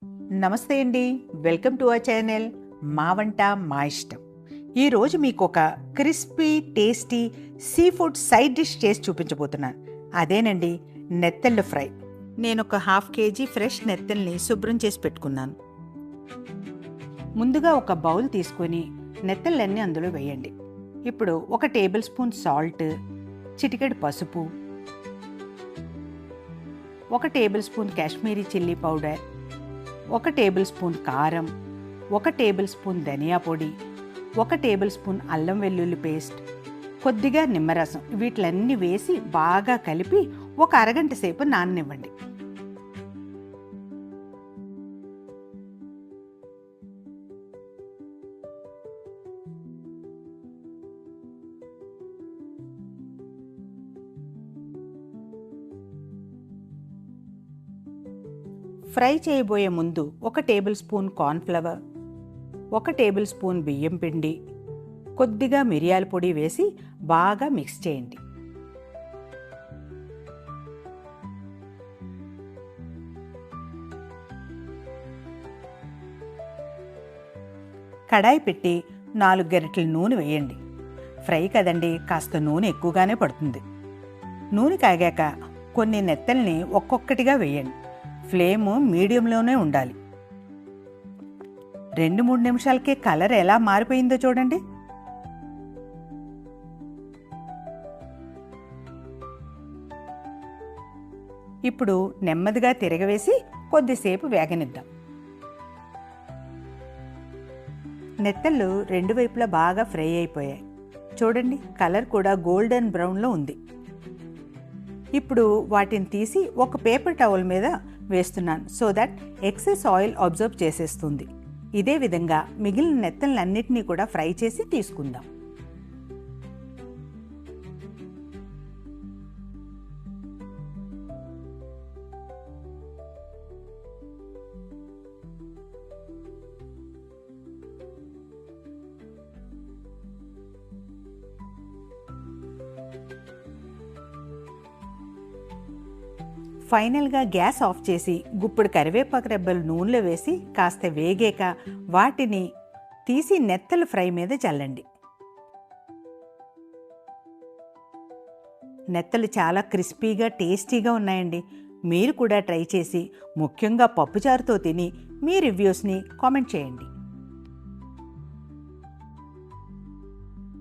నమస్తే అండి. Welcome to our channel మా వంట మా ఇష్టం. ఈరోజు మీకు ఒక crispy tasty sea food side dish చేసి చూపించబోతున్నాను. అదేనండి నెత్తళ్ళు ఫ్రై. నేను ఒక 1/2 kg ఫ్రెష్ నెత్తల్ని శుభ్రం చేసి పెట్టుకున్నాను. ముందుగా ఒక బౌల్ తీసుకొని నెత్తళ్ళన్నీ అందులో వేయండి. ఇప్పుడు 1 టేబుల్ స్పూన్ సాల్ట్, చిటికెడు పసుపు, 1 table spoon Kashmiri chilli powder, 1 table spoon కారం, 1 టేబుల్ స్పూన్ ధనియా పొడి, 1 టేబుల్ స్పూన్ అల్లం వెల్లుల్లి పేస్ట్, కొద్దిగా నిమ్మరసం వీటిలన్నీ వేసి బాగా కలిపి ఒక అరగంట సేపు నాననివ్వండి. ఫ్రై చేయబోయే ముందు 1 table spoon cornflour, 1 table spoon బియ్యం పిండి, కొద్దిగా మిరియాల పొడి వేసి బాగా మిక్స్ చేయండి. కడాయి పెట్టి 4 గరిటెల నూనె వేయండి. ఫ్రై కదండి, కాస్త నూనె ఎక్కువగానే పడుతుంది. నూనె కాగాక కొన్ని నెత్తల్ని ఒక్కొక్కటిగా వేయండి. ఫ్లేమ్ మీడియంలోనే ఉండాలి. 2-3 నిమిషాలకే కలర్ ఎలా మారిపోయిందో చూడండి. ఇప్పుడు నెమ్మదిగా తిరగవేసి కొద్దిసేపు వేగనిద్దాం. నెత్తళ్ళు 2 వైపులా బాగా ఫ్రై అయిపోయాయి. చూడండి, కలర్ కూడా గోల్డెన్ బ్రౌన్లో ఉంది. ఇప్పుడు వాటిని తీసి ఒక పేపర్ టవల్ మీద వేస్తున్నాను, so that excess oil observe చేసేస్తుంది. ఇదే విధంగా మిగిలిన నెత్తలన్నిటినీ కూడా ఫ్రై చేసి తీసుకుందాం. ఫైనల్గా గ్యాస్ ఆఫ్ చేసి గుప్పుడు కరివేపాకు రెబ్బలు నూనెలో వేసి కాస్త వేగాక వాటిని తీసి నెత్తల ఫ్రై మీద చల్లండి. నెత్తలు చాలా క్రిస్పీగా టేస్టీగా ఉన్నాయండి. మీరు కూడా ట్రై చేసి ముఖ్యంగా పప్పుచారుతో తిని మీ రివ్యూస్ని కామెంట్ చేయండి.